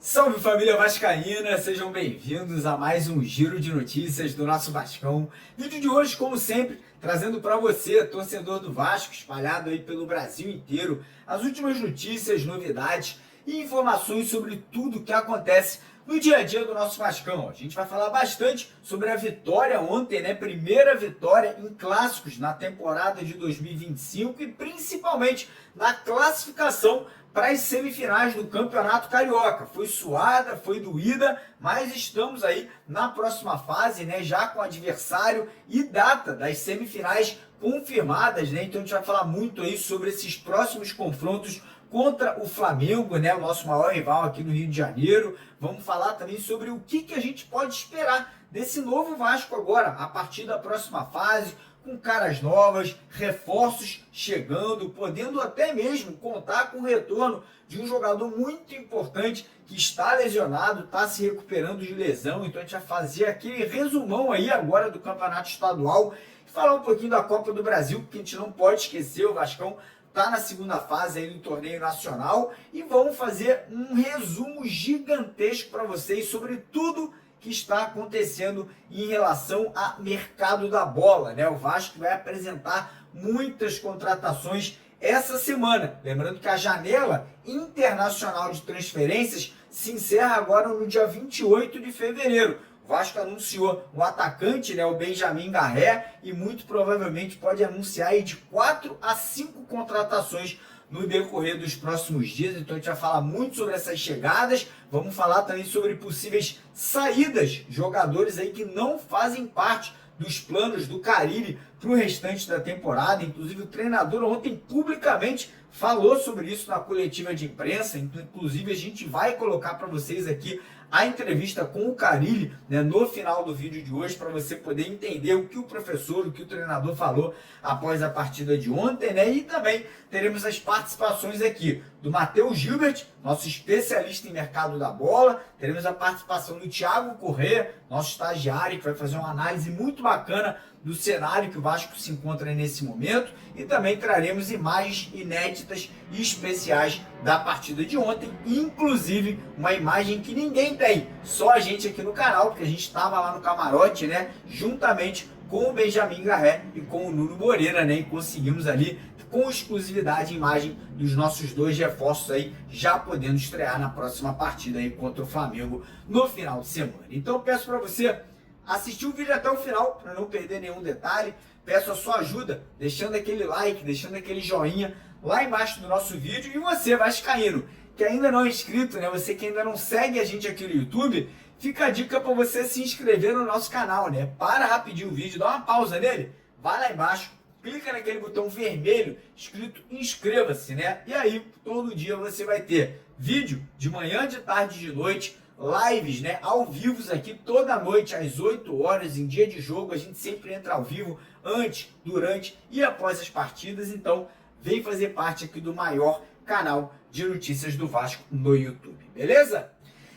Salve família vascaína, sejam bem-vindos a mais um giro de notícias do nosso Vascão. Vídeo de hoje, como sempre, trazendo para você, torcedor do Vasco, espalhado aí pelo Brasil inteiro, as últimas notícias, novidades e informações sobre tudo que acontece no dia a dia do nosso Vascão. A gente vai falar bastante sobre a vitória ontem, né? Primeira vitória em clássicos na temporada de 2025 e principalmente na classificação para as semifinais do Campeonato Carioca. Foi suada, foi doída, mas estamos aí na próxima fase, né? Já com adversário e data das semifinais confirmadas, né? Então a gente vai falar muito aí sobre esses próximos confrontos contra o Flamengo, né? O nosso maior rival aqui no Rio de Janeiro. Vamos falar também sobre o que a gente pode esperar desse novo Vasco agora, a partir da próxima fase, com caras novas, reforços chegando, podendo até mesmo contar com o retorno de um jogador muito importante que está lesionado, está se recuperando de lesão. Então a gente vai fazer aquele resumão aí agora do Campeonato Estadual e falar um pouquinho da Copa do Brasil, porque a gente não pode esquecer, o Vascão está na segunda fase aí do torneio nacional e vamos fazer um resumo gigantesco para vocês sobre tudo que está acontecendo em relação ao mercado da bola, né? O Vasco vai apresentar muitas contratações essa semana. Lembrando que a janela internacional de transferências se encerra agora no dia 28 de fevereiro. O Vasco anunciou o atacante, né, o Benjamin Garré, e muito provavelmente pode anunciar aí de 4 a 5 contratações no decorrer dos próximos dias. Então a gente vai falar muito sobre essas chegadas, vamos falar também sobre possíveis saídas, jogadores aí que não fazem parte dos planos do Carille para o restante da temporada. Inclusive o treinador ontem publicamente falou sobre isso na coletiva de imprensa. Inclusive a gente vai colocar para vocês aqui a entrevista com o Carille, né, no final do vídeo de hoje, para você poder entender o que o professor, o que o treinador falou após a partida de ontem, né? E também teremos as participações aqui do Matheus Gilbert, nosso especialista em mercado da bola. Teremos a participação do Thiago Corrêa, nosso estagiário, que vai fazer uma análise muito bacana do cenário que o Vasco se encontra nesse momento, e também traremos imagens inéditas e especiais da partida de ontem, inclusive uma imagem que ninguém tem, só a gente aqui no canal, porque a gente estava lá no camarote, né, juntamente com o Benjamin Garré e com o Nuno Moreira, né, e conseguimos ali com exclusividade a imagem dos nossos dois reforços aí, já podendo estrear na próxima partida aí contra o Flamengo no final de semana. Então eu peço para você assistir o vídeo até o final, para não perder nenhum detalhe. Peço a sua ajuda, deixando aquele like, deixando aquele joinha lá embaixo do nosso vídeo. E você, vascaíno, que ainda não é inscrito, né? Você que ainda não segue a gente aqui no YouTube, fica a dica para você se inscrever no nosso canal, né? Para rapidinho o vídeo, dá uma pausa nele, vai lá embaixo, clica naquele botão vermelho escrito inscreva-se, né? E aí, todo dia você vai ter vídeo de manhã, de tarde e de noite, lives, né, ao vivo aqui toda noite às 8 horas em dia de jogo. A gente sempre entra ao vivo antes, durante e após as partidas. Então vem fazer parte aqui do maior canal de notícias do Vasco no YouTube, beleza?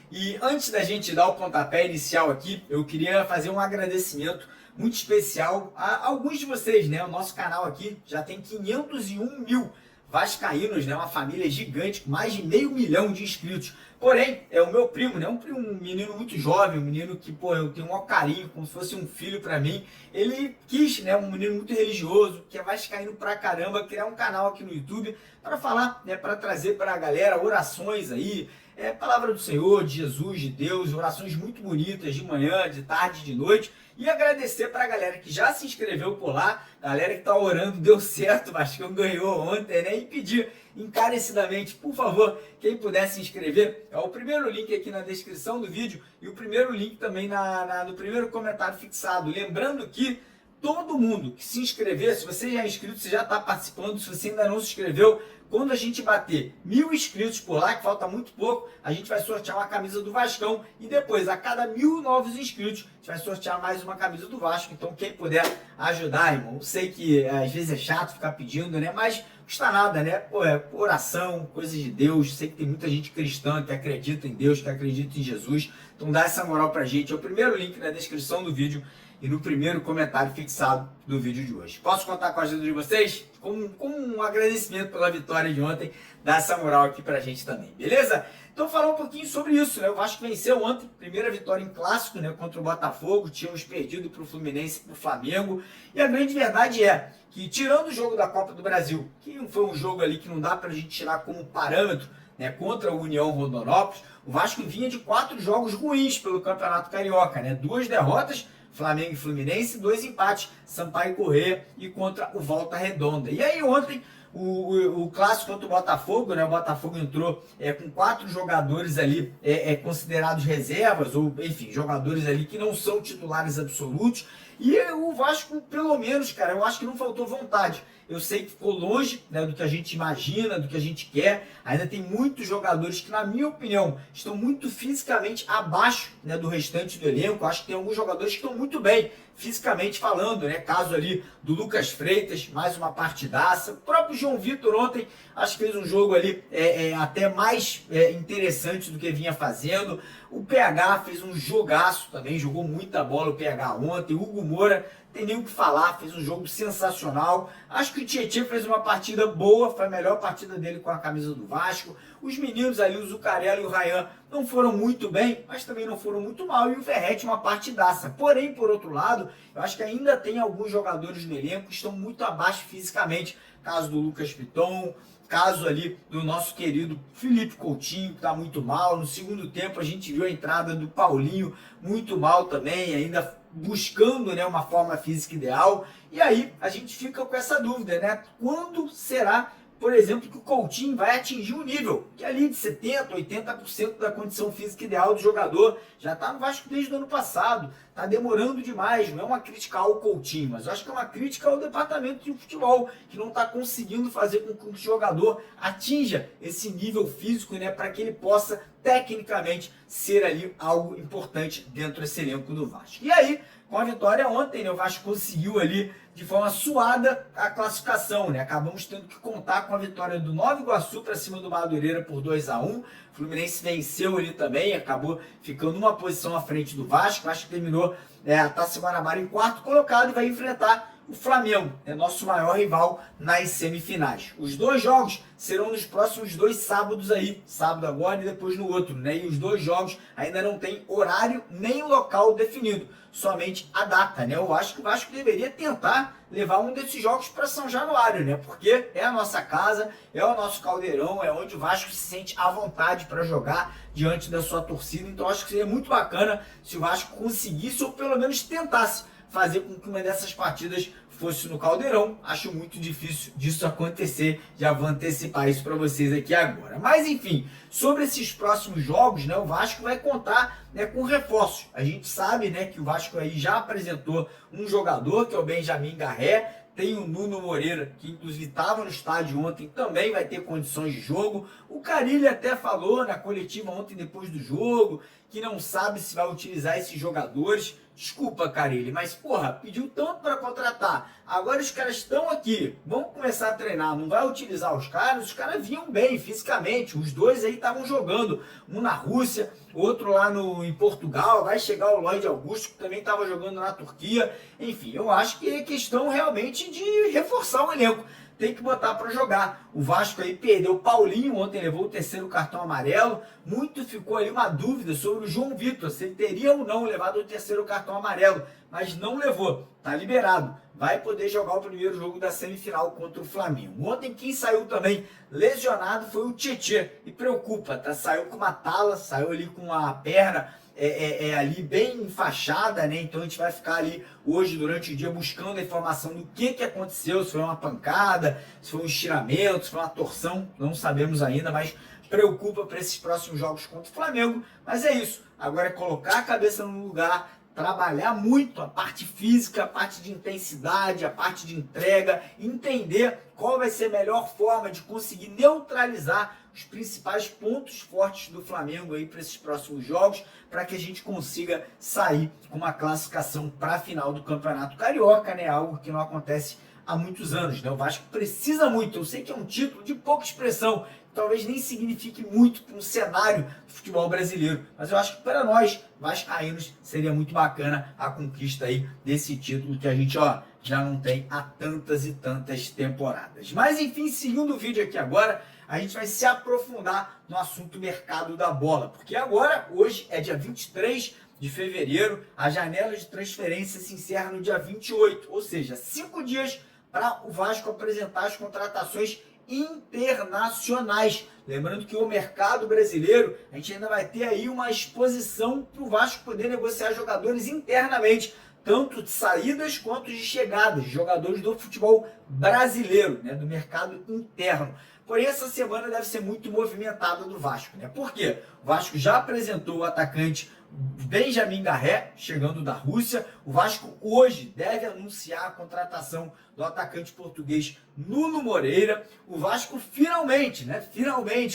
E antes da gente dar o pontapé inicial aqui, eu queria fazer um agradecimento muito especial a alguns de vocês, né? O nosso canal aqui já tem 501 mil vascaínos, né? Uma família gigante, com mais de 500 mil de inscritos. Porém, é o meu primo, né? Um menino muito jovem, um menino que, pô, eu tenho um maior carinho, como se fosse um filho para mim. Ele quis, né? Um menino muito religioso, que é vascaíno pra caramba, criar um canal aqui no YouTube para falar, né? Para trazer para a galera orações aí, palavra do Senhor, de Jesus, de Deus, orações muito bonitas de manhã, de tarde, de noite. E agradecer para a galera que já se inscreveu por lá, galera que está orando, deu certo, o Vascão ganhou ontem, né? E pedir encarecidamente, por favor, quem puder se inscrever, é o primeiro link aqui na descrição do vídeo e o primeiro link também no primeiro comentário fixado. Lembrando que todo mundo que se inscrever, se você já é inscrito, você já está participando, se você ainda não se inscreveu, quando a gente bater 1000 inscritos por lá, que falta muito pouco, a gente vai sortear uma camisa do Vascão e depois, a cada 1000 novos inscritos, a gente vai sortear mais uma camisa do Vasco. Então, quem puder ajudar, irmão, eu sei que às vezes é chato ficar pedindo, né? Mas custa nada, né? Pô, é oração, coisas de Deus. Sei que tem muita gente cristã que acredita em Deus, que acredita em Jesus. Então dá essa moral pra gente. É o primeiro link na descrição do vídeo e no primeiro comentário fixado do vídeo de hoje. Posso contar com a ajuda de vocês? Com um agradecimento pela vitória de ontem, dá essa moral aqui pra gente também, beleza? Então falar um pouquinho sobre isso, né? O Vasco venceu ontem, primeira vitória em clássico, né? Contra o Botafogo, tínhamos perdido para o Fluminense e para o Flamengo. E a grande verdade é que, tirando o jogo da Copa do Brasil, que foi um jogo ali que não dá pra gente tirar como parâmetro, né, contra o União Rondonópolis, o Vasco vinha de 4 jogos ruins pelo Campeonato Carioca, né? 2 derrotas, Flamengo e Fluminense, 2 empates, Sampaio Corrêa e contra o Volta Redonda. E aí ontem, o clássico contra o Botafogo, né? O Botafogo entrou com 4 jogadores ali considerados reservas, ou enfim, jogadores ali que não são titulares absolutos. E o Vasco, pelo menos, cara, eu acho que não faltou vontade. Eu sei que ficou longe, né, do que a gente imagina, do que a gente quer. Ainda tem muitos jogadores que, na minha opinião, estão muito fisicamente abaixo, né, do restante do elenco. Eu acho que tem alguns jogadores que estão muito bem, fisicamente falando, né? Caso ali do Lucas Freitas, mais uma partidaça. O próprio João Vitor ontem, acho que fez um jogo ali até mais interessante do que vinha fazendo. O PH fez um jogaço também, jogou muita bola o PH ontem. O Hugo Moura, tem nem o que falar, fez um jogo sensacional. Acho que o Tietchan fez uma partida boa, foi a melhor partida dele com a camisa do Vasco. Os meninos ali, o Zucarello e o Ryan, não foram muito bem, mas também não foram muito mal. E o Verratti uma partidaça. Porém, por outro lado, eu acho que ainda tem alguns jogadores no elenco que estão muito abaixo fisicamente. Caso do Lucas Piton, caso ali do nosso querido Felipe Coutinho, que está muito mal. No segundo tempo a gente viu a entrada do Paulinho muito mal também, ainda buscando, né, uma forma física ideal. E aí a gente fica com essa dúvida, né? Quando será, por exemplo, que o Coutinho vai atingir um nível que ali de 70%, 80% da condição física ideal do jogador? Já está no Vasco desde o ano passado, está demorando demais. Não é uma crítica ao Coutinho, mas eu acho que é uma crítica ao departamento de futebol, que não está conseguindo fazer com que o jogador atinja esse nível físico, né, para que ele possa tecnicamente ser ali algo importante dentro desse elenco do Vasco. E aí, com a vitória ontem, né, o Vasco conseguiu ali de forma suada a classificação, né? Acabamos tendo que contar com a vitória do Nova Iguaçu para cima do Madureira por 2-1. O Fluminense venceu ali também, acabou ficando uma posição à frente do Vasco. O Vasco terminou a Taça Guanabara em 4º colocado e vai enfrentar o Flamengo, nosso maior rival nas semifinais. Os 2 jogos serão nos próximos 2 sábados aí, sábado agora e depois no outro, né? E os 2 jogos ainda não tem horário nem local definido, somente a data, né? Eu acho que o Vasco deveria tentar levar um desses jogos para São Januário, né? Porque é a nossa casa, é o nosso caldeirão, é onde o Vasco se sente à vontade para jogar diante da sua torcida. Então acho que seria muito bacana se o Vasco conseguisse ou pelo menos tentasse fazer com que uma dessas partidas fosse no Caldeirão. Acho muito difícil disso acontecer, já vou antecipar isso para vocês aqui agora. Mas enfim, sobre esses próximos jogos, né, o Vasco vai contar, né, com reforços. A gente sabe, né, que o Vasco aí já apresentou um jogador, que é o Benjamin Garré. Tem o Nuno Moreira, que inclusive estava no estádio ontem, também vai ter condições de jogo. O Carille até falou na coletiva ontem, depois do jogo, que não sabe se vai utilizar esses jogadores. Desculpa, Carille, mas porra, pediu tanto para contratar. Agora os caras estão aqui, vamos começar a treinar. Não vai utilizar os caras vinham bem fisicamente. Os 2 aí estavam jogando, um na Rússia, outro lá em Portugal. Vai chegar o Lloyd Augusto, que também estava jogando na Turquia. Enfim, eu acho que é questão realmente de reforçar o elenco. Tem que botar para jogar. O Vasco aí perdeu o Paulinho, ontem levou o 3º cartão amarelo. Muito ficou ali uma dúvida sobre o João Vitor, se ele teria ou não levado o 3º cartão amarelo, mas não levou, tá liberado. Vai poder jogar o primeiro jogo da semifinal contra o Flamengo. Ontem quem saiu também lesionado foi o Tietchan, e preocupa, tá? Saiu com uma tala, saiu ali com a perna ali bem enfaixada, né? Então a gente vai ficar ali hoje durante o dia buscando a informação do que aconteceu, se foi uma pancada, se foi um estiramento, se foi uma torção, não sabemos ainda, mas preocupa para esses próximos jogos contra o Flamengo. Mas é isso, agora é colocar a cabeça no lugar, trabalhar muito a parte física, a parte de intensidade, a parte de entrega, entender qual vai ser a melhor forma de conseguir neutralizar os principais pontos fortes do Flamengo aí para esses próximos jogos, para que a gente consiga sair com uma classificação para a final do Campeonato Carioca, né? Algo que não acontece há muitos anos, né? O Vasco precisa muito, eu sei que é um título de pouca expressão, talvez nem signifique muito para um cenário do futebol brasileiro, mas eu acho que para nós, vascaínos, seria muito bacana a conquista aí desse título que a gente, já não tem há tantas e tantas temporadas. Mas enfim, seguindo o vídeo aqui agora, a gente vai se aprofundar no assunto mercado da bola, porque agora, hoje é dia 23 de fevereiro, a janela de transferência se encerra no dia 28, ou seja, 5 dias para o Vasco apresentar as contratações internacionais. Lembrando que o mercado brasileiro, a gente ainda vai ter aí uma exposição para o Vasco poder negociar jogadores internamente, tanto de saídas quanto de chegadas, jogadores do futebol brasileiro, né, do mercado interno. Porém, essa semana deve ser muito movimentada do Vasco, né? Por quê? O Vasco já apresentou o atacante Benjamin Garré, chegando da Rússia. O Vasco hoje deve anunciar a contratação do atacante português Nuno Moreira. O Vasco finalmente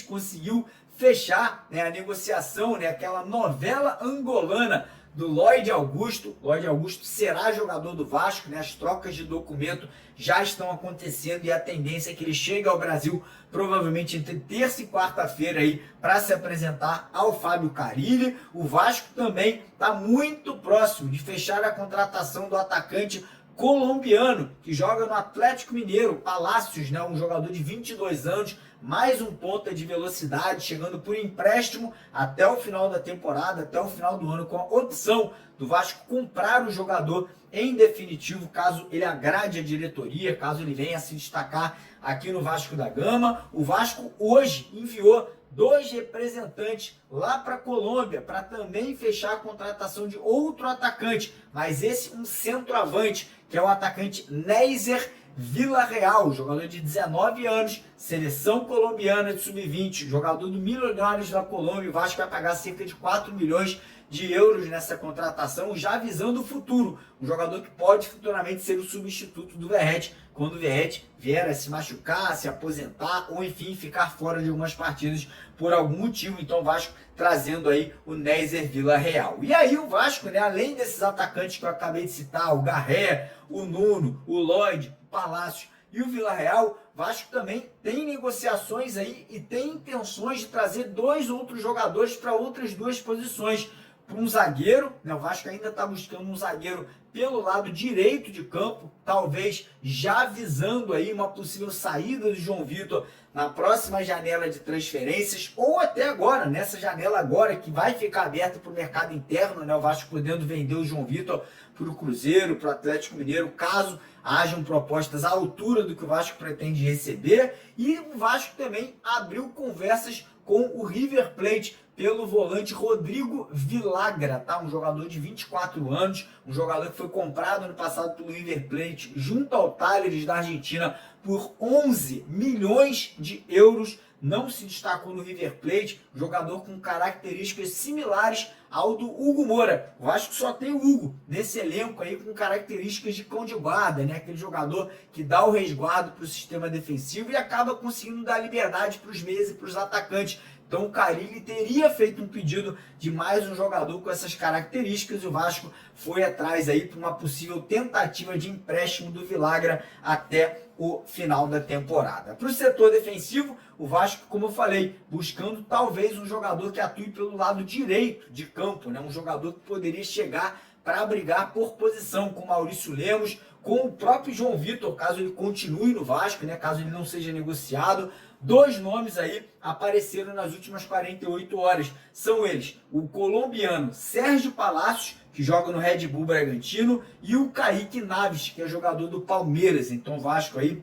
conseguiu fechar, né, a negociação, né, aquela novela angolana do Lloyd Augusto. Lloyd Augusto será jogador do Vasco, né? As trocas de documento já estão acontecendo e a tendência é que ele chegue ao Brasil provavelmente entre terça e quarta-feira aí para se apresentar ao Fábio Carille. O Vasco também está muito próximo de fechar a contratação do atacante colombiano que joga no Atlético Mineiro, Palácios, né? Um jogador de 22 anos, mais um ponta de velocidade, chegando por empréstimo até o final da temporada, até o final do ano, com a opção do Vasco comprar o jogador em definitivo, caso ele agrade a diretoria, caso ele venha a se destacar aqui no Vasco da Gama. O Vasco hoje enviou 2 representantes lá para a Colômbia para também fechar a contratação de outro atacante, mas esse um centroavante, que é o atacante Néiser Villarreal, jogador de 19 anos, seleção colombiana de sub-20, jogador do Millonarios da Colômbia. O Vasco vai pagar cerca de 4 milhões de euros nessa contratação, já visando o futuro. Um jogador que pode futuramente ser o substituto do Verratti, quando o Verratti vier a se machucar, se aposentar ou enfim ficar fora de algumas partidas por algum motivo. Então o Vasco trazendo aí o Néiser Villarreal. E aí o Vasco, né, além desses atacantes que eu acabei de citar, o Garré, o Nuno, o Lloyd, o Palácio e o Villarreal, Vasco também tem negociações aí e tem intenções de trazer 2 outros jogadores para outras 2 posições. Para um zagueiro, né? O Vasco ainda está buscando um zagueiro pelo lado direito de campo, talvez já visando aí uma possível saída do João Vitor na próxima janela de transferências, ou até agora, nessa janela agora que vai ficar aberta para o mercado interno, né? O Vasco podendo vender o João Vitor para o Cruzeiro, para o Atlético Mineiro, caso hajam propostas à altura do que o Vasco pretende receber. E o Vasco também abriu conversas com o River Plate pelo volante Rodrigo Villagra, tá? Um jogador de 24 anos, um jogador que foi comprado ano passado pelo River Plate junto ao Talleres da Argentina por 11 milhões de euros. Não se destacou no River Plate, jogador com características similares ao do Hugo Moura. O Vasco só tem o Hugo nesse elenco aí com características de cão de guarda, né? Aquele jogador que dá o resguardo para o sistema defensivo e acaba conseguindo dar liberdade para os meias e para os atacantes. Então o Carille teria feito um pedido de mais um jogador com essas características e o Vasco foi atrás aí para uma possível tentativa de empréstimo do Villagra até o final da temporada. Para o setor defensivo, o Vasco, como eu falei, buscando talvez um jogador que atue pelo lado direito de campo, né? Um jogador que poderia chegar para brigar por posição com Maurício Lemos, com o próprio João Vitor, caso ele continue no Vasco, né? Caso ele não seja negociado. 2 nomes aí apareceram nas últimas 48 horas. São eles o colombiano Sérgio Palácios, que joga no Red Bull Bragantino, e o Kaique Naves, que é jogador do Palmeiras. Então o Vasco aí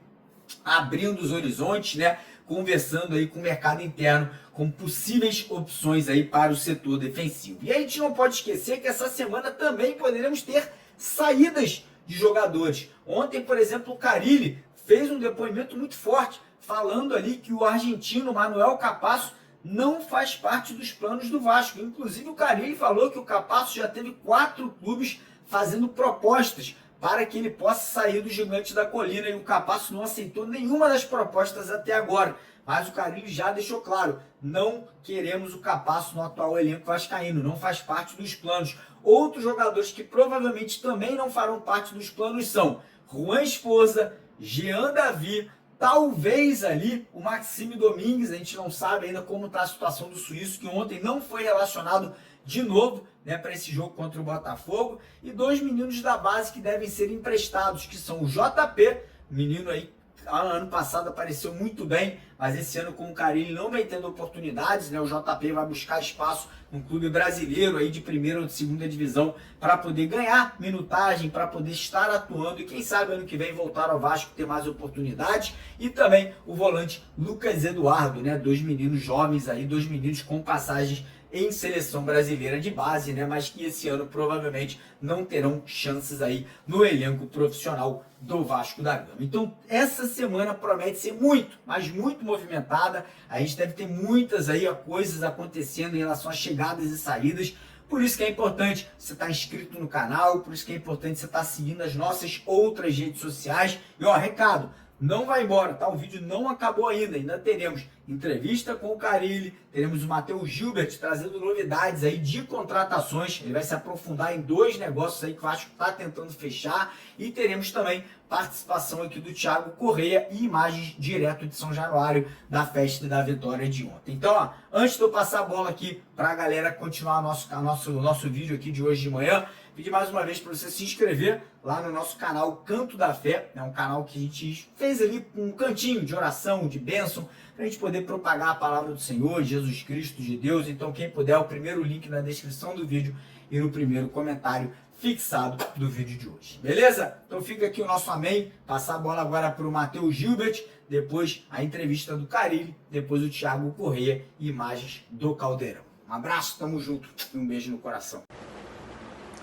abrindo os horizontes, né? Conversando aí com o mercado interno, com possíveis opções aí para o setor defensivo. E a gente não pode esquecer que essa semana também poderemos ter saídas de jogadores. Ontem, por exemplo, o Carille fez um depoimento muito forte, falando ali que o argentino Manuel Capasso não faz parte dos planos do Vasco. Inclusive o Carille falou que o Capasso já teve 4 clubes fazendo propostas para que ele possa sair do Gigante da Colina, e o Capasso não aceitou nenhuma das propostas até agora. Mas o Carille já deixou claro, não queremos o Capasso no atual elenco vascaíno, não faz parte dos planos. Outros jogadores que provavelmente também não farão parte dos planos são Juan Esposa, Jean Davi, talvez ali o Maxime Domingues, a gente não sabe ainda como está a situação do suíço, que ontem não foi relacionado de novo, né, para esse jogo contra o Botafogo, e 2 meninos da base que devem ser emprestados, que são o JP, menino aí, ano passado apareceu muito bem, mas esse ano com o Carille não vem tendo oportunidades, né? O JP vai buscar espaço num clube brasileiro aí de primeira ou de segunda divisão para poder ganhar minutagem, para poder estar atuando e quem sabe ano que vem voltar ao Vasco ter mais oportunidades. E também o volante Lucas Eduardo, né? 2 meninos jovens aí, 2 meninos com passagens em seleção brasileira de base, né? Mas que esse ano provavelmente não terão chances aí no elenco profissional do Vasco da Gama. Então essa semana promete ser muito, mas muito movimentada. A gente deve ter muitas aí coisas acontecendo em relação a chegadas e saídas. Por isso que é importante você estar inscrito no canal, por isso que é importante você estar seguindo as nossas outras redes sociais. E ó, recado, não vai embora, tá? O vídeo não acabou ainda teremos entrevista com o Carille, teremos o Matheus Gilbert trazendo novidades aí de contratações, ele vai se aprofundar em 2 negócios aí que o Vasco está tentando fechar, e teremos também participação aqui do Thiago Correia e imagens direto de São Januário da festa da vitória de ontem. Então, ó, antes de eu passar a bola aqui para a galera continuar nosso vídeo aqui de hoje de manhã, pedir mais uma vez para você se inscrever lá no nosso canal Canto da Fé, é um canal que a gente fez ali um cantinho de oração, de bênção, para a gente poder propagar a palavra do Senhor, Jesus Cristo, de Deus. Então quem puder, o primeiro link na descrição do vídeo e no primeiro comentário fixado do vídeo de hoje. Beleza? Então fica aqui o nosso amém, passar a bola agora para o Matheus Gilbert, depois a entrevista do Carille, depois o Thiago Correia e imagens do Caldeirão. Um abraço, tamo junto e um beijo no coração.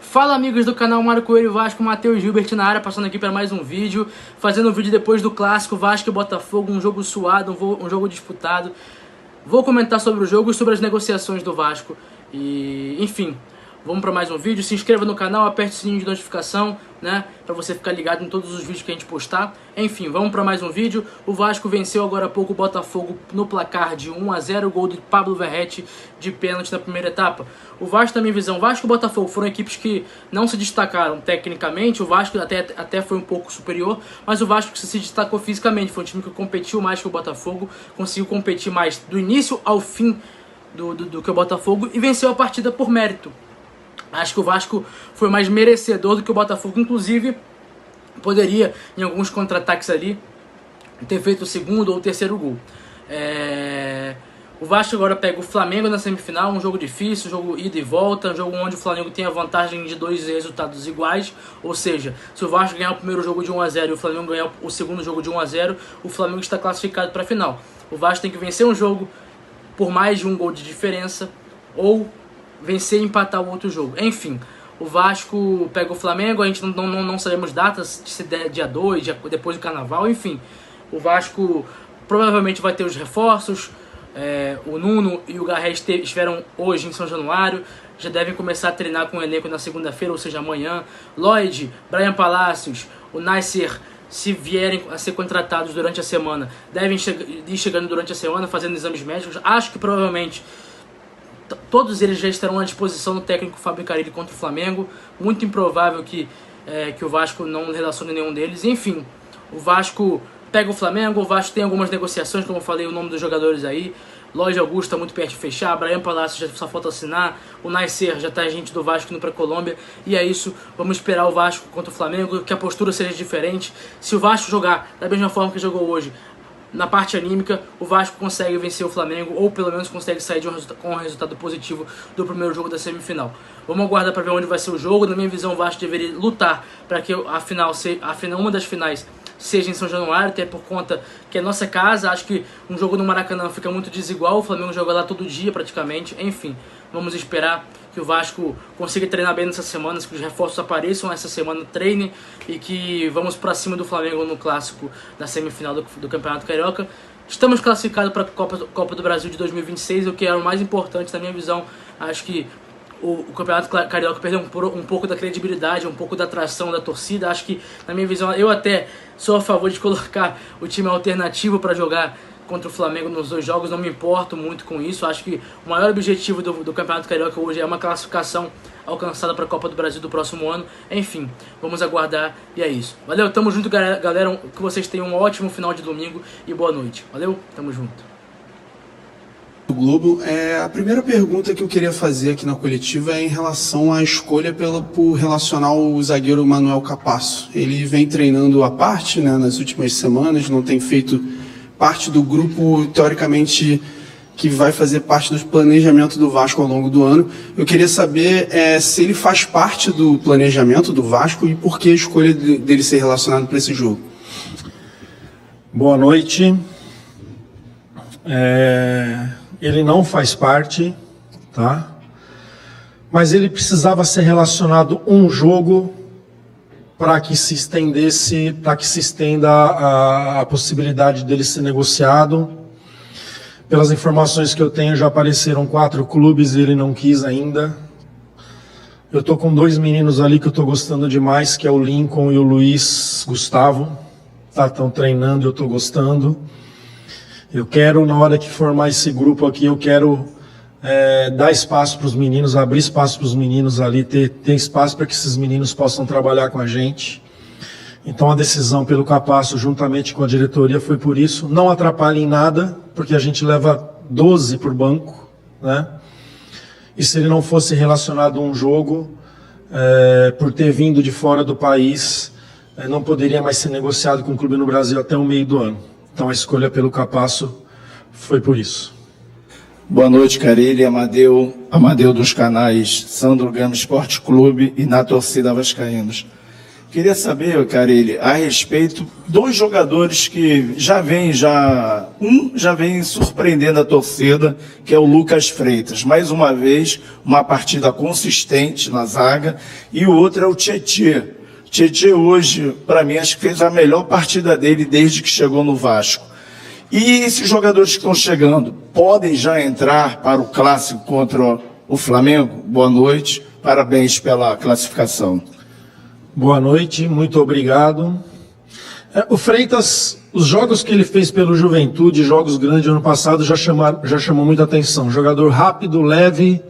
Fala amigos do canal Mário Coelho Vasco, Matheus Gilbert na área, passando aqui para mais um vídeo, fazendo um vídeo depois do clássico Vasco e Botafogo, um jogo suado, um jogo disputado. Vou comentar sobre o jogo e sobre as negociações do Vasco e, enfim, vamos para mais um vídeo. Se inscreva no canal, aperte o sininho de notificação, né, para você ficar ligado em todos os vídeos que a gente postar. Enfim, vamos para mais um vídeo. O Vasco venceu agora há pouco o Botafogo no placar de 1-0, gol de Pablo Verratti de pênalti na primeira etapa. O Vasco, na minha visão, Vasco e Botafogo foram equipes que não se destacaram tecnicamente. O Vasco até foi um pouco superior, mas o Vasco se destacou fisicamente. Foi um time que competiu mais que o Botafogo, conseguiu competir mais do início ao fim do que o Botafogo e venceu a partida por mérito. Acho que o Vasco foi mais merecedor do que o Botafogo, inclusive poderia, em alguns contra-ataques ali, ter feito o segundo ou o terceiro gol. O Vasco agora pega o Flamengo na semifinal, um jogo difícil, um jogo ida e volta, um jogo onde o Flamengo tem a vantagem de 2 resultados iguais, ou seja, se o Vasco ganhar o primeiro jogo de 1-0 e o Flamengo ganhar o segundo jogo de 1-0, o Flamengo está classificado para a final. O Vasco tem que vencer um jogo por mais de um gol de diferença, ou vencer e empatar o outro jogo. Enfim, o Vasco pega o Flamengo, a gente não sabemos datas, se der dia 2, depois do Carnaval, enfim. O Vasco provavelmente vai ter os reforços, o Nuno e o Garré estiveram hoje em São Januário, já devem começar a treinar com o elenco na segunda-feira, ou seja, amanhã. Lloyd, Brian Palacios, o Nasser, se vierem a ser contratados durante a semana, devem ir chegando durante a semana, fazendo exames médicos. Acho que provavelmente todos eles já estarão à disposição do técnico Fábio Carille contra o Flamengo. Muito improvável que o Vasco não relacione nenhum deles. Enfim, o Vasco pega o Flamengo, o Vasco tem algumas negociações, como eu falei, o nome dos jogadores aí. Lloyd Augusto está muito perto de fechar, Brian Palacios já só falta assinar, o Nasser já está gente do Vasco indo para a Colômbia, e é isso, vamos esperar o Vasco contra o Flamengo, que a postura seja diferente. Se o Vasco jogar da mesma forma que jogou hoje, na parte anímica, o Vasco consegue vencer o Flamengo, ou pelo menos consegue sair com um resultado positivo do primeiro jogo da semifinal. Vamos aguardar para ver onde vai ser o jogo. Na minha visão, o Vasco deveria lutar para que uma das finais seja em São Januário, até por conta que é nossa casa. Acho que um jogo no Maracanã fica muito desigual, o Flamengo joga lá todo dia praticamente. Enfim, vamos esperar que o Vasco consiga treinar bem nessas semanas, que os reforços apareçam essa semana, treine, e que vamos para cima do Flamengo no clássico da semifinal do Campeonato Carioca. Estamos classificados para a Copa do Brasil de 2026, o que é o mais importante na minha visão. Acho que o Campeonato Carioca perdeu um pouco da credibilidade, um pouco da atração da torcida. Acho que, na minha visão, eu até sou a favor de colocar o time alternativo para jogar contra o Flamengo nos 2 jogos, não me importo muito com isso. Acho que o maior objetivo do Campeonato Carioca hoje é uma classificação alcançada para a Copa do Brasil do próximo ano. Enfim, vamos aguardar e é isso. Valeu, tamo junto, galera. Que vocês tenham um ótimo final de domingo e boa noite. Valeu, tamo junto. Globo, a primeira pergunta que eu queria fazer aqui na coletiva é em relação à escolha por relacionar o zagueiro Manuel Capasso. Ele vem treinando à parte, né, nas últimas semanas, não tem feito parte do grupo, teoricamente, que vai fazer parte do planejamento do Vasco ao longo do ano. Eu queria saber se ele faz parte do planejamento do Vasco e por que a escolha dele ser relacionado para esse jogo. Boa noite. Ele não faz parte, tá? Mas ele precisava ser relacionado um jogo para que se estendesse, para que se estenda a possibilidade dele ser negociado. Pelas informações que eu tenho, já apareceram 4 clubes e ele não quis ainda. Eu estou com 2 meninos ali que eu estou gostando demais, que é o Lincoln e o Luiz Gustavo. Estão treinando e eu estou gostando. Eu quero, na hora que formar esse grupo aqui, eu quero dar espaço para os meninos, abrir espaço para os meninos ali, ter espaço para que esses meninos possam trabalhar com a gente. Então a decisão pelo Capasso, juntamente com a diretoria, foi por isso. Não atrapalha em nada, porque a gente leva 12 por banco, né? E se ele não fosse relacionado a um jogo, por ter vindo de fora do país, não poderia mais ser negociado com o clube no Brasil até o meio do ano. Então a escolha pelo Capasso foi por isso. Boa noite, Carille, Amadeu dos canais Sandro Gama Esporte Clube e na torcida Vascaínos. Queria saber, Carille, a respeito de 2 jogadores que já vem surpreendendo a torcida, que é o Lucas Freitas. Mais uma vez, uma partida consistente na zaga, e o outro é o Tietê. Tietê hoje, para mim, acho que fez a melhor partida dele desde que chegou no Vasco. E esses jogadores que estão chegando, podem já entrar para o clássico contra o Flamengo? Boa noite, parabéns pela classificação. Boa noite, muito obrigado. O Freitas, os jogos que ele fez pelo Juventude, jogos grandes ano passado, já chamou muita atenção. Jogador rápido, leve,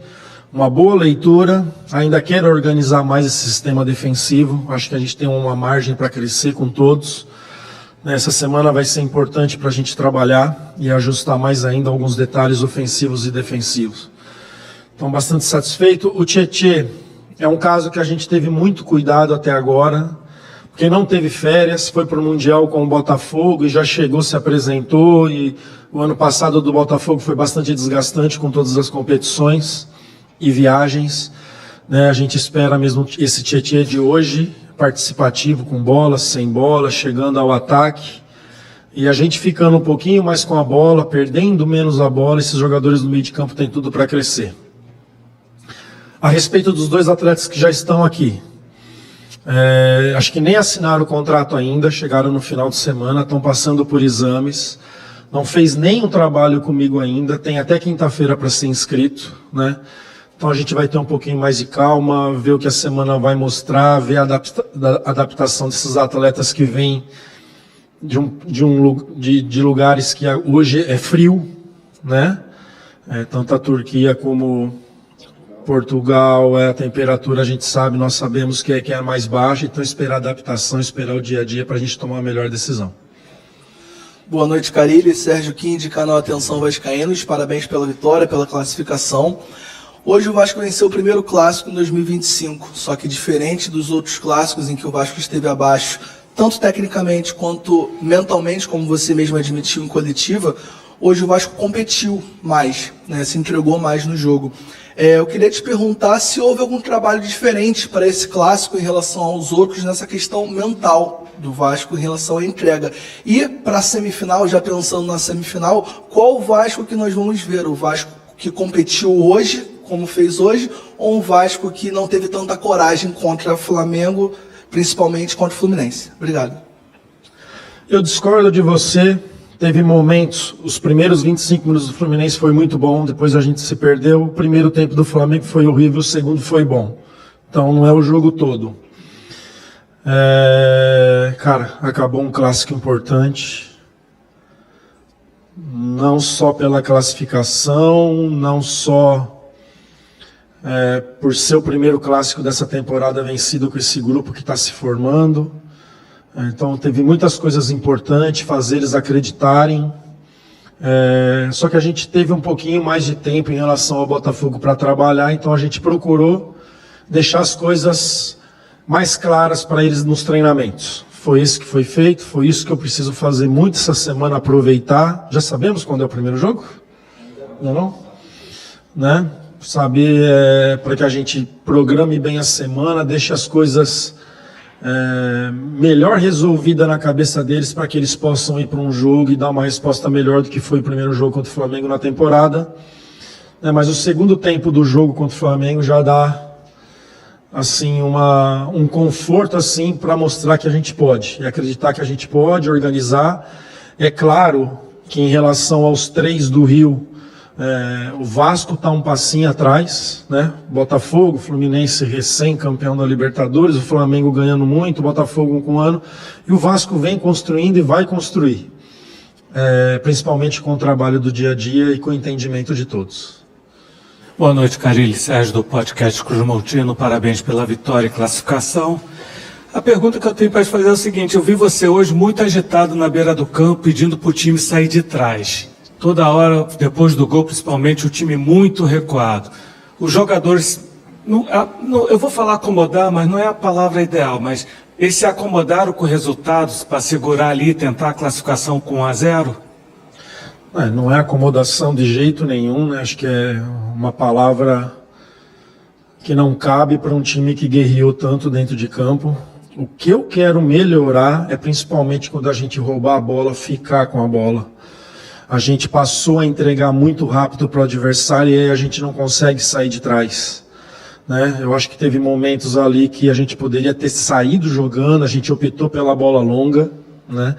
uma boa leitura, ainda quero organizar mais esse sistema defensivo, acho que a gente tem uma margem para crescer com todos. Essa semana vai ser importante para a gente trabalhar e ajustar mais ainda alguns detalhes ofensivos e defensivos. Então, bastante satisfeito. O Tietê é um caso que a gente teve muito cuidado até agora, porque não teve férias, foi para o Mundial com o Botafogo e já chegou, se apresentou, e o ano passado do Botafogo foi bastante desgastante com todas as competições e viagens, né? A gente espera mesmo esse Tietê de hoje, participativo, com bola, sem bola, chegando ao ataque, e a gente ficando um pouquinho mais com a bola, perdendo menos a bola. Esses jogadores do meio de campo têm tudo para crescer. A respeito dos 2 atletas que já estão aqui, acho que nem assinaram o contrato ainda, chegaram no final de semana, estão passando por exames, não fez nenhum trabalho comigo ainda, tem até quinta-feira para ser inscrito, né? Então a gente vai ter um pouquinho mais de calma, ver o que a semana vai mostrar, ver a adaptação desses atletas que vêm de lugares que hoje é frio, né? Tanto a Turquia como Portugal, a temperatura a gente sabe, nós sabemos que é mais baixa, então esperar a adaptação, esperar o dia a dia para a gente tomar a melhor decisão. Boa noite, Carille, Sérgio Quinde, canal Atenção Vascaínos, parabéns pela vitória, pela classificação. Hoje o Vasco venceu o primeiro clássico em 2025, só que diferente dos outros clássicos em que o Vasco esteve abaixo, tanto tecnicamente quanto mentalmente, como você mesmo admitiu em coletiva, hoje o Vasco competiu mais, né, se entregou mais no jogo. Eu queria te perguntar se houve algum trabalho diferente para esse clássico em relação aos outros nessa questão mental do Vasco em relação à entrega. E para a semifinal, já pensando na semifinal, qual o Vasco que nós vamos ver? O Vasco que competiu hoje, como fez hoje, ou um Vasco que não teve tanta coragem contra o Flamengo, principalmente contra o Fluminense? Obrigado. Eu discordo de você. Teve momentos, os primeiros 25 minutos do Fluminense foi muito bom, depois a gente se perdeu. O primeiro tempo do Flamengo foi horrível, o segundo foi bom. Então não é o jogo todo. Cara, acabou um clássico importante. não só pela classificação, não só por ser o primeiro clássico dessa temporada vencido com esse grupo que está se formando. Então teve muitas coisas importantes, fazer eles acreditarem. Só que a gente teve um pouquinho mais de tempo em relação ao Botafogo para trabalhar, então a gente procurou deixar as coisas mais claras para eles nos treinamentos. Foi isso que foi feito, foi isso que eu preciso fazer muito essa semana, aproveitar. Já sabemos quando é o primeiro jogo? Não? Né? Saber para que a gente programe bem a semana, deixe as coisas melhor resolvidas na cabeça deles para que eles possam ir para um jogo e dar uma resposta melhor do que foi o primeiro jogo contra o Flamengo na temporada. Mas o segundo tempo do jogo contra o Flamengo já dá assim, um conforto assim para mostrar que a gente pode, e acreditar que a gente pode organizar. É claro que em relação aos 3 do Rio, o Vasco está um passinho atrás, né? Botafogo, Fluminense recém-campeão da Libertadores, o Flamengo ganhando muito, o Botafogo com um ano, e o Vasco vem construindo e vai construir, principalmente com o trabalho do dia a dia e com o entendimento de todos. Boa noite, Carille. Sérgio do podcast Cruz Maltino. Parabéns pela vitória e classificação. A pergunta que eu tenho para te fazer é o seguinte: eu vi você hoje muito agitado na beira do campo, pedindo para o time sair de trás. Toda hora, depois do gol, principalmente, o time muito recuado. Os jogadores, eu vou falar acomodar, mas não é a palavra ideal, mas eles se acomodaram com resultados para segurar ali e tentar a classificação com 1-0? Não é acomodação de jeito nenhum, né? Acho que é uma palavra que não cabe para um time que guerreou tanto dentro de campo. O que eu quero melhorar é principalmente quando a gente roubar a bola, ficar com a bola. A gente passou a entregar muito rápido para o adversário e aí a gente não consegue sair de trás, né? Eu acho que teve momentos ali que a gente poderia ter saído jogando, a gente optou pela bola longa, né?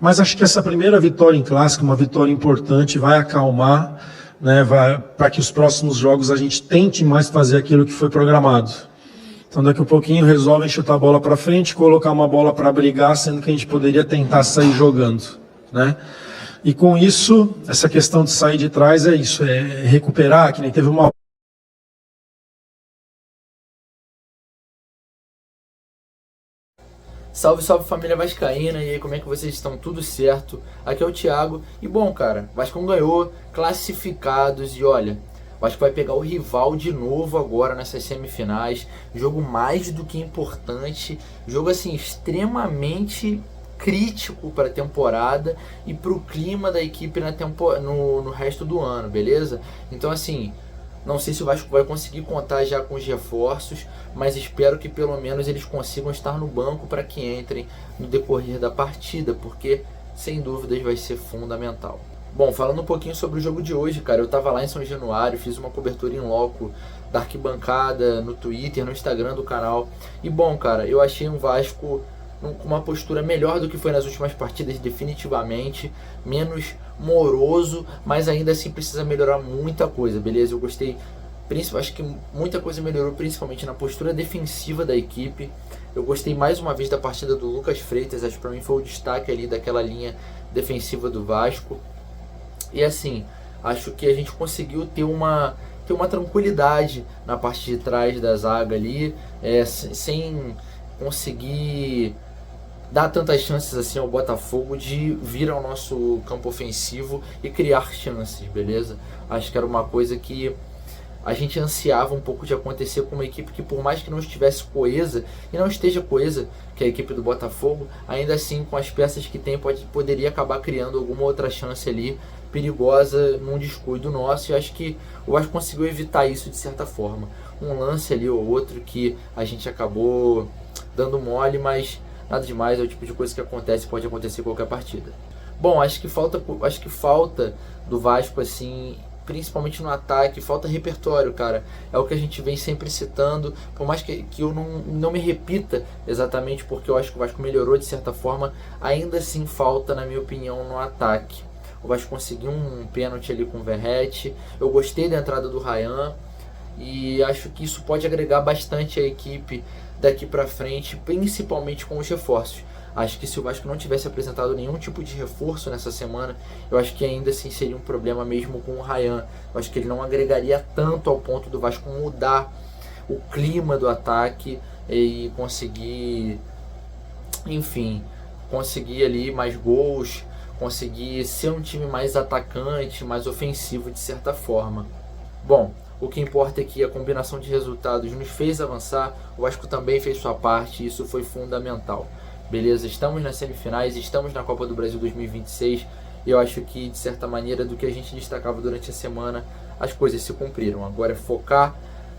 Mas acho que essa primeira vitória em clássico, uma vitória importante, vai acalmar, né, para que os próximos jogos a gente tente mais fazer aquilo que foi programado. Então daqui a pouquinho resolvem chutar a bola para frente, colocar uma bola para brigar, sendo que a gente poderia tentar sair jogando, né? E com isso, essa questão de sair de trás é isso, é recuperar, que nem teve uma... Salve, salve família vascaína, e aí, como é que vocês estão? Tudo certo? Aqui é o Thiago, e bom, cara, Vascão ganhou, classificados, e olha, o Vasco vai pegar o rival de novo agora nessas semifinais, jogo mais do que importante, jogo assim, extremamente crítico para a temporada e para o clima da equipe no resto do ano, beleza? Então assim, não sei se o Vasco vai conseguir contar já com os reforços, mas espero que pelo menos eles consigam estar no banco para que entrem no decorrer da partida, porque sem dúvidas vai ser fundamental. Bom, falando um pouquinho sobre o jogo de hoje, cara, eu tava lá em São Januário, fiz uma cobertura em loco da arquibancada, no Twitter, no Instagram do canal, e bom, cara, eu achei um Vasco com uma postura melhor do que foi nas últimas partidas, definitivamente, menos moroso, mas ainda assim precisa melhorar muita coisa, beleza? Eu gostei, acho que muita coisa melhorou, principalmente na postura defensiva da equipe. Eu gostei mais uma vez da partida do Lucas Freitas, acho que pra mim foi o destaque ali daquela linha defensiva do Vasco. E assim, acho que a gente conseguiu ter uma tranquilidade na parte de trás da zaga ali, sem conseguir dar tantas chances assim ao Botafogo de vir ao nosso campo ofensivo e criar chances, beleza? Acho que era uma coisa que a gente ansiava um pouco de acontecer com uma equipe que, por mais que não estivesse coesa, e não esteja coesa, que é a equipe do Botafogo, ainda assim, com as peças que tem, poderia acabar criando alguma outra chance ali, perigosa, num descuido nosso, e acho que o Vasco conseguiu evitar isso de certa forma. Um lance ali ou outro que a gente acabou dando mole, mas nada demais, é o tipo de coisa que acontece, pode acontecer em qualquer partida. Bom, acho que falta do Vasco, assim, principalmente no ataque, falta repertório, cara. É o que a gente vem sempre citando, por mais que eu não me repita exatamente, porque eu acho que o Vasco melhorou de certa forma, ainda assim falta, na minha opinião, no ataque. O Vasco conseguiu um pênalti ali com o Verratti, eu gostei da entrada do Ryan, e acho que isso pode agregar bastante a equipe daqui pra frente, principalmente com os reforços. Acho que se o Vasco não tivesse apresentado nenhum tipo de reforço nessa semana, eu acho que ainda assim seria um problema mesmo com o Ryan. Eu acho que ele não agregaria tanto ao ponto do Vasco mudar o clima do ataque e conseguir, enfim, conseguir ali mais gols, conseguir ser um time mais atacante, mais ofensivo de certa forma. Bom, o que importa é que a combinação de resultados nos fez avançar, o Vasco também fez sua parte e isso foi fundamental. Beleza, estamos nas semifinais, estamos na Copa do Brasil 2026 e eu acho que, de certa maneira, do que a gente destacava durante a semana, as coisas se cumpriram. Agora é focar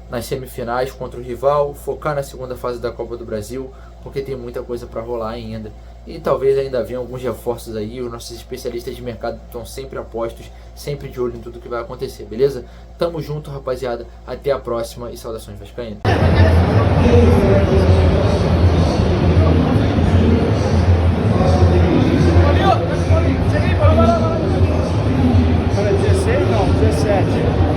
nas semifinais contra o rival, focar na segunda fase da Copa do Brasil, porque tem muita coisa para rolar ainda. E talvez ainda venham alguns reforços aí, os nossos especialistas de mercado estão sempre apostos, sempre de olho em tudo que vai acontecer, beleza? Tamo junto, rapaziada, até a próxima e saudações vascaínas. Para 16 não, 17.